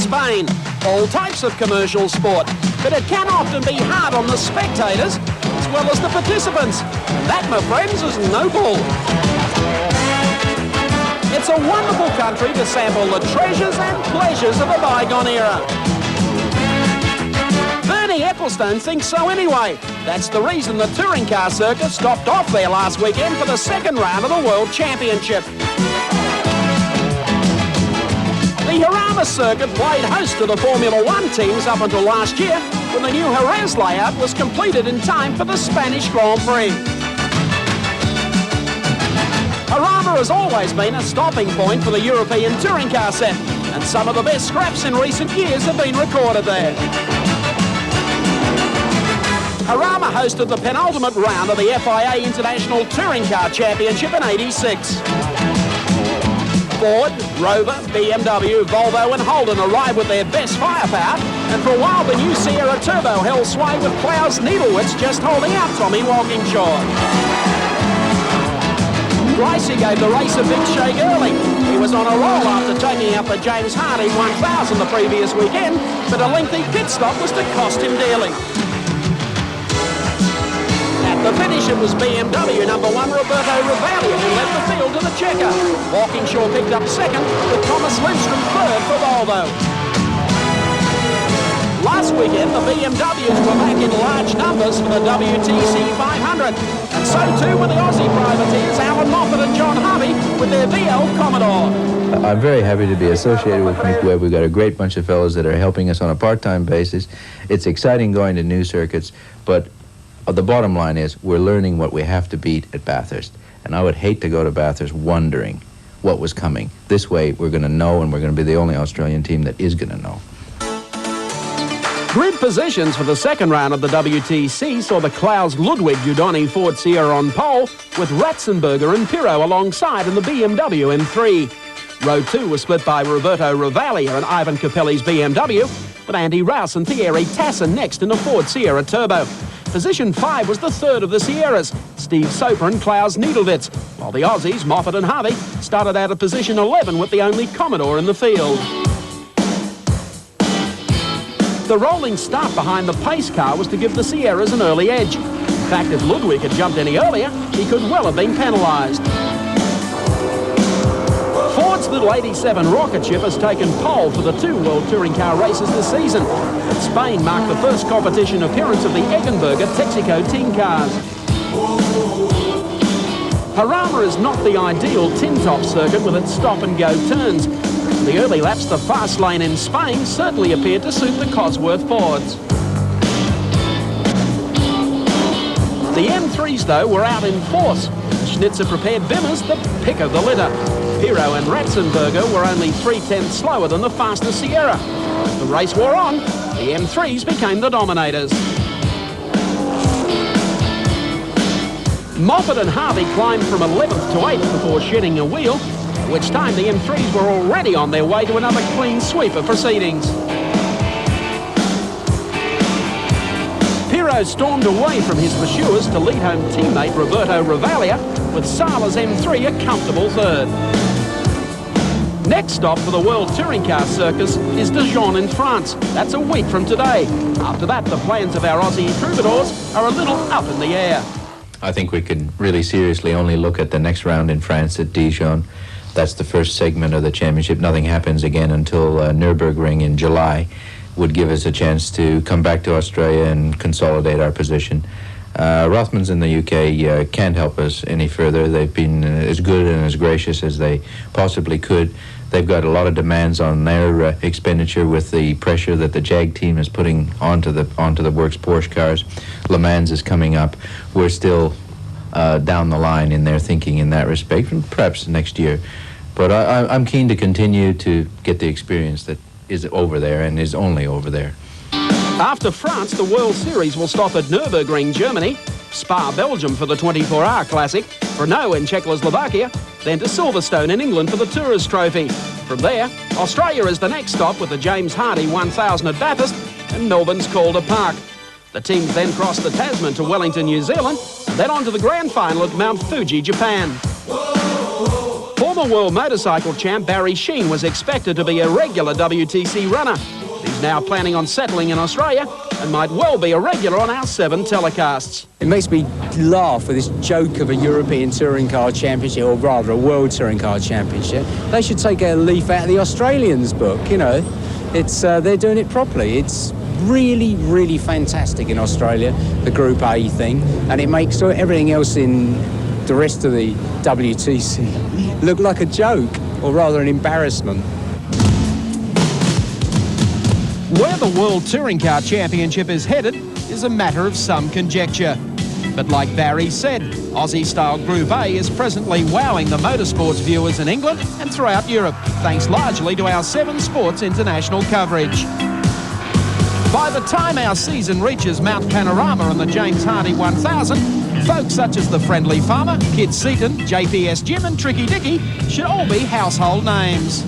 Spain. All types of commercial sport, but it can often be hard on the spectators as well as the participants. That, my friends, is no bull. It's a wonderful country to sample the treasures and pleasures of a bygone era. Ecclestone thinks so anyway. That's the reason the touring car circuit stopped off there last weekend for the second round of the World Championship. The Jarama circuit played host to the Formula One teams up until last year, when the new Jerez layout was completed in time for the Spanish Grand Prix. Jarama has always been a stopping point for the European touring car set, and some of the best scraps in recent years have been recorded there. Jarama hosted the penultimate round of the FIA International Touring Car Championship in '86. Ford, Rover, BMW, Volvo and Holden arrived with their best firepower, and for a while the new Sierra Turbo held sway with Klaus Needlewitz just holding out Tommy Walkinshaw. Gracie gave the race a big shake early. He was on a roll after taking out the James Harvey 1000 the previous weekend, but a lengthy pit stop was to cost him dearly. The finish, it was BMW number 1 Roberto Ravaglia who led the field to the checker. Walkinshaw picked up second, with Thomas Lindstrom third for Volvo. Last weekend, the BMWs were back in large numbers for the WTCC 500, and so too were the Aussie privateers Allan Moffat and John Harvey with their VL Commodore. I'm very happy to be associated with Mick Webb. We've got a great bunch of fellows that are helping us on a part-time basis. It's exciting going to new circuits, but the bottom line is we're learning what we have to beat at Bathurst. And I would hate to go to Bathurst wondering what was coming. This way we're going to know, and we're going to be the only Australian team that is going to know. Grid positions for the second round of the WTC saw the Klaus Ludwig Udoni Ford Sierra on pole, with Ratzenberger and Pirro alongside in the BMW M3. Row 2 was split by Roberto Ravaglia and Ivan Capelli's BMW, with Andy Rouse and Thierry Tassin next in the Ford Sierra Turbo. Position 5 was the third of the Sierras, Steve Soper and Klaus Needlewitz, while the Aussies, Moffat and Harvey, started out at position 11 with the only Commodore in the field. The rolling start behind the pace car was to give the Sierras an early edge. In fact, if Ludwig had jumped any earlier, he could well have been penalised. Ford's little 87 rocket ship has taken pole for the 2 World Touring Car races this season. And Spain marked the first competition appearance of the Eggenberger Texaco team cars. Jarama is not the ideal tin-top circuit with its stop-and-go turns. In the early laps, the fast lane in Spain certainly appeared to suit the Cosworth Fords. The M3s, though, were out in force. The Schnitzer-prepared Bimmers, the pick of the litter. Pirro and Ratzenberger were only 3/10 slower than the faster Sierra. As the race wore on, the M3s became the dominators. Moffat and Harvey climbed from 11th to 8th before shedding a wheel, at which time the M3s were already on their way to another clean sweep of proceedings. Pirro stormed away from his pursuers to lead home teammate Roberto Ravaglia, with Sala's M3 a comfortable third. Next stop for the World Touring Car Circus is Dijon in France. That's a week from today. After that, the plans of our Aussie troubadours are a little up in the air. I think we could really seriously only look at the next round in France at Dijon. That's the first segment of the championship. Nothing happens again until Nürburgring in July. Would give us a chance to come back to Australia and consolidate our position. Rothmans in the UK can't help us any further. They've been as good and as gracious as they possibly could. They've got a lot of demands on their expenditure with the pressure that the Jag team is putting onto the Works Porsche cars. Le Mans is coming up. We're still down the line in their thinking in that respect, and perhaps next year. But I'm keen to continue to get the experience that is over there and is only over there. After France, the World Series will stop at Nürburgring, Germany, Spa, Belgium for the 24-hour Classic, Brno in Czechoslovakia, then to Silverstone in England for the Tourist Trophy. From there, Australia is the next stop with the James Harvey 1000 at Bathurst and Melbourne's Calder Park. The teams then cross the Tasman to Wellington, New Zealand, and then on to the grand final at Mount Fuji, Japan. Former world motorcycle champ Barry Sheene was expected to be a regular WTC runner. He's now planning on settling in Australia and might well be a regular on our 7 telecasts. It makes me laugh with this joke of a European Touring Car Championship, or rather a World Touring Car Championship. They should take a leaf out of the Australians' book, you know. They're doing it properly. It's really, really fantastic in Australia, the Group A thing, and it makes everything else in the rest of the WTC look like a joke, or rather an embarrassment. Where the World Touring Car Championship is headed is a matter of some conjecture. But like Barry said, Aussie-style Group A is presently wowing the motorsports viewers in England and throughout Europe, thanks largely to our 7 Sports international coverage. By the time our season reaches Mount Panorama and the James Hardy 1000, folks such as the Friendly Farmer, Kid Seaton, JPS Jim and Tricky Dicky should all be household names.